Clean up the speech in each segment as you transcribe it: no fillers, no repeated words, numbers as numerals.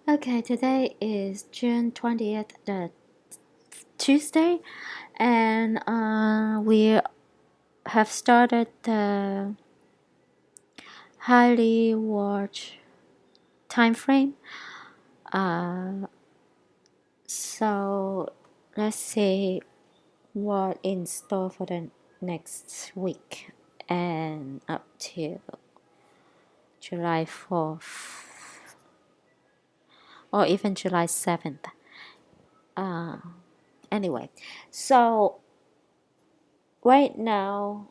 Okay, today is June 20th, the Tuesday, and we have started the highly watch time frame. Uh, so let's see what in store for the next week and up to July 4th or even July 7th. Uh, anyway, so right now,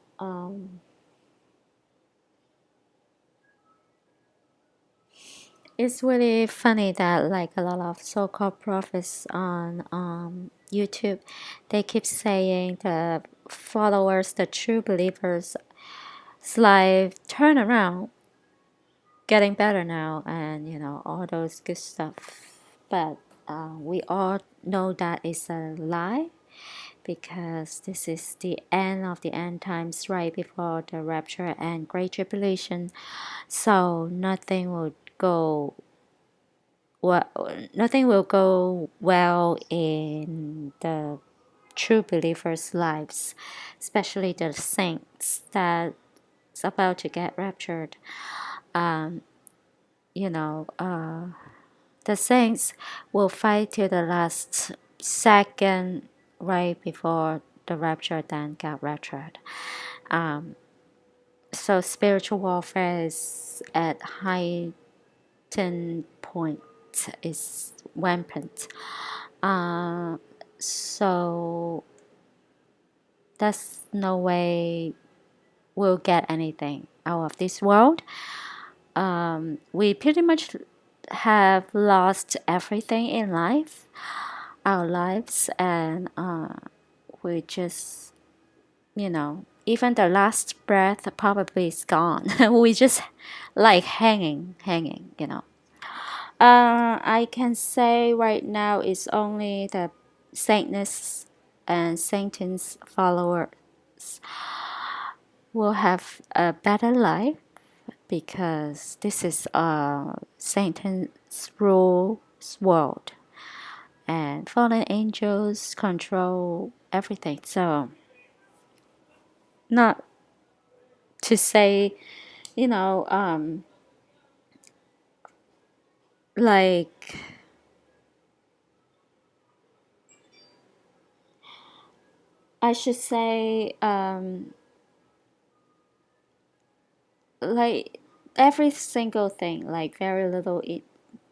it's really funny that like a lot of so-called prophets on YouTube, they keep saying the followers, the true believers, life turn around, getting better now, and all those good stuff. But we all know that is a lie because this is the end of the end times right before the rapture and great tribulation. So well, nothing will go well in the true believers' lives, especially the saints that's about to get raptured. Um, you know, the saints will fight till the last second right before the rapture, then get raptured. Um, so spiritual warfare is at heightened point, is rampant. Uh, so there's no way we'll get anything out of this world. We pretty much have lost everything in life, our lives, and we just, even the last breath probably is gone. We just like hanging. I can say right now it's only the Saintness and Satan's followers will have a better life because this is Satan's rules world and fallen angels control everything. So not to say, you know, like I should say, like every single thing, like very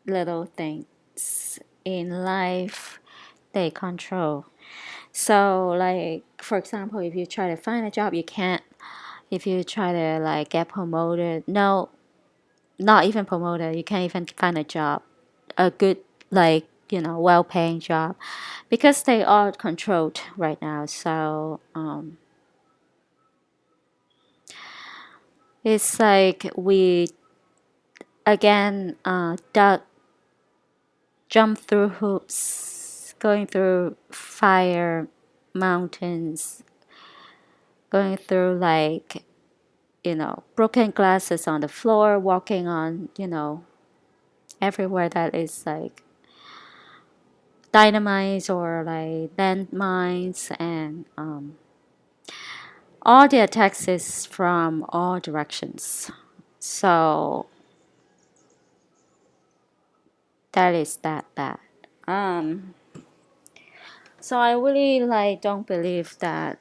little things in life, they control. So, like for example, if you try to find a job, you can't. If you try to like get promoted, no, not even promoted, you can't even find a job, a good like well-paying job, because they are controlled right now. So it's like we again jump through hoops, going through fire, mountains, going through like broken glasses on the floor, walking on everywhere that is like dynamites or like landmines, and all the attacks is from all directions. So that is that bad. Um, so I really like don't believe that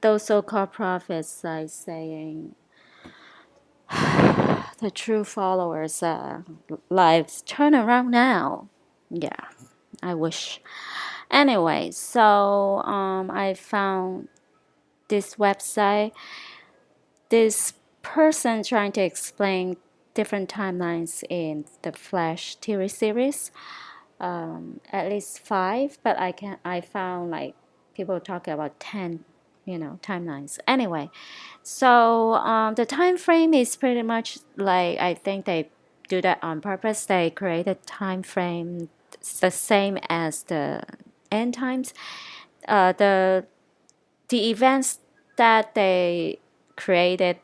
those so-called prophets like saying the true followers' lives turn around now. Yeah, I wish. Anyway, so I found this website. This person trying to explain different timelines in the Flash TV series. At least five, but I found like people talking about 10, timelines. Anyway, so the time frame is pretty much like I think they do that on purpose. They create a time frame the same as the end times. The events that they created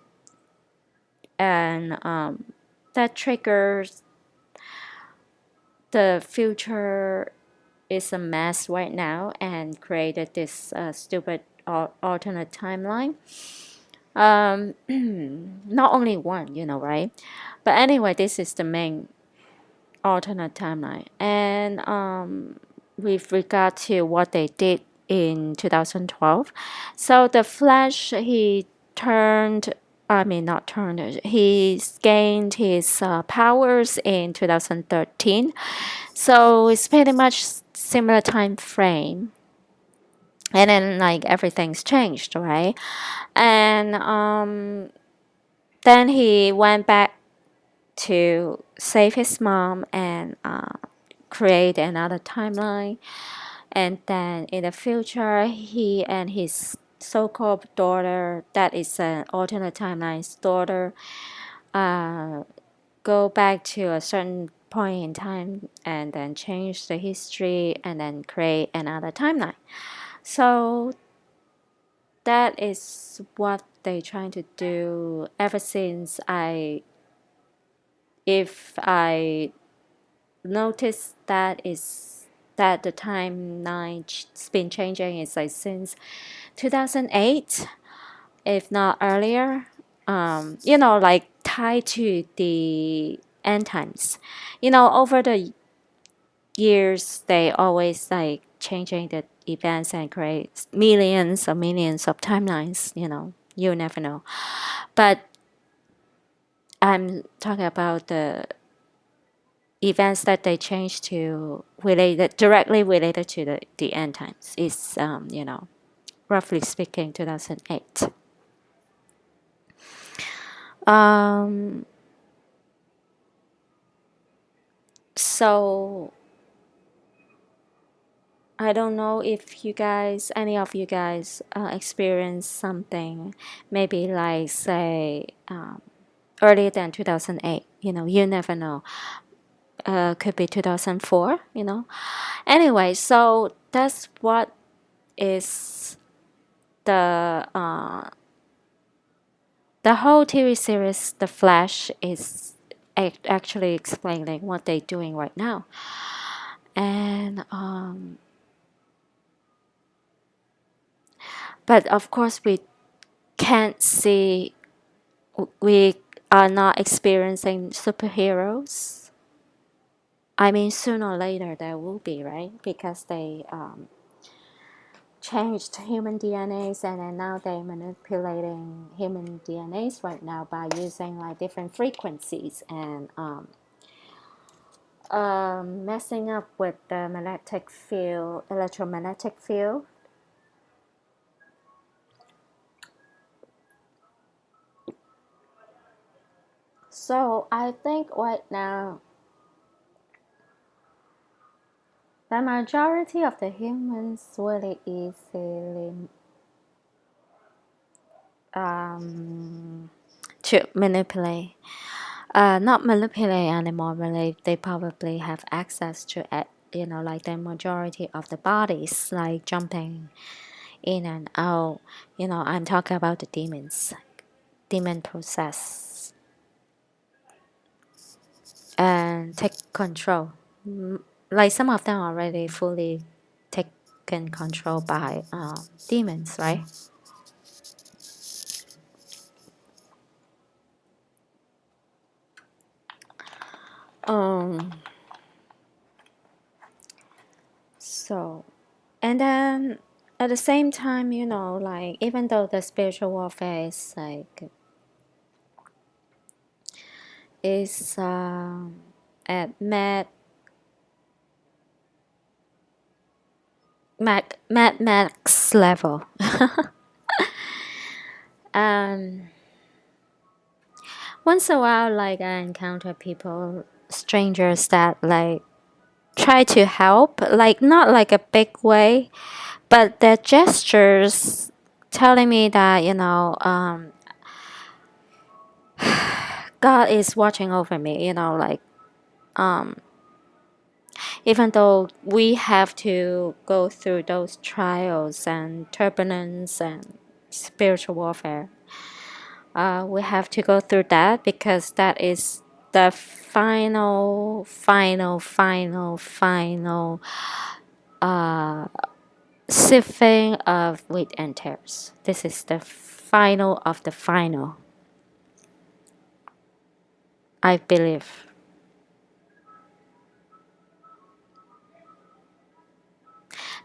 and that triggers the future is a mess right now and created this stupid alternate timeline. Not only one, right? But anyway, this is the main alternate timeline. And with regard to what they did in 2012, so the Flash, he turned. I mean, not turned. He gained his powers in 2013, so it's pretty much similar time frame. And then like everything's changed, right? And then he went back to save his mom and create another timeline. And then in the future, he and his so-called daughter, that is an alternate timeline's daughter, go back to a certain point in time and then change the history and then create another timeline. So that is what they're trying to do ever since if I notice that the timeline's been changing is like since 2008, if not earlier. Like tied to the end times. Over the years, they always like changing the events and create millions or millions of timelines. You never know. But I'm talking about the events that they change to directly related to the end times is roughly speaking 2008. So I don't know if any of you guys experience something maybe like say earlier than 2008. You never know. Could be 2004. Anyway, so that's what is the whole TV series The Flash is actually explaining what they're doing right now. And but of course we can't see, we are not experiencing superheroes. I mean, sooner or later there will be, right? Because they changed human DNAs and then now they're manipulating human DNAs right now by using like different frequencies and messing up with the electromagnetic field. So I think right now the majority of the humans really easily to manipulate. Not manipulate anymore, really. They probably have access to it, like the majority of the bodies, like jumping in and out. I'm talking about the demon process, and take control. Like some of them already fully taken control by demons, right? So, and then at the same time, like even though the spiritual warfare is like at Mad Max level. Once in a while, like I encounter people, strangers that like try to help, like not like a big way, but their gestures telling me that God is watching over me. Like even though we have to go through those trials and turbulence and spiritual warfare, we have to go through that because that is the final sifting of wheat and tares. This is the final of the final, I believe.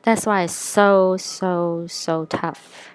That's why it's so tough.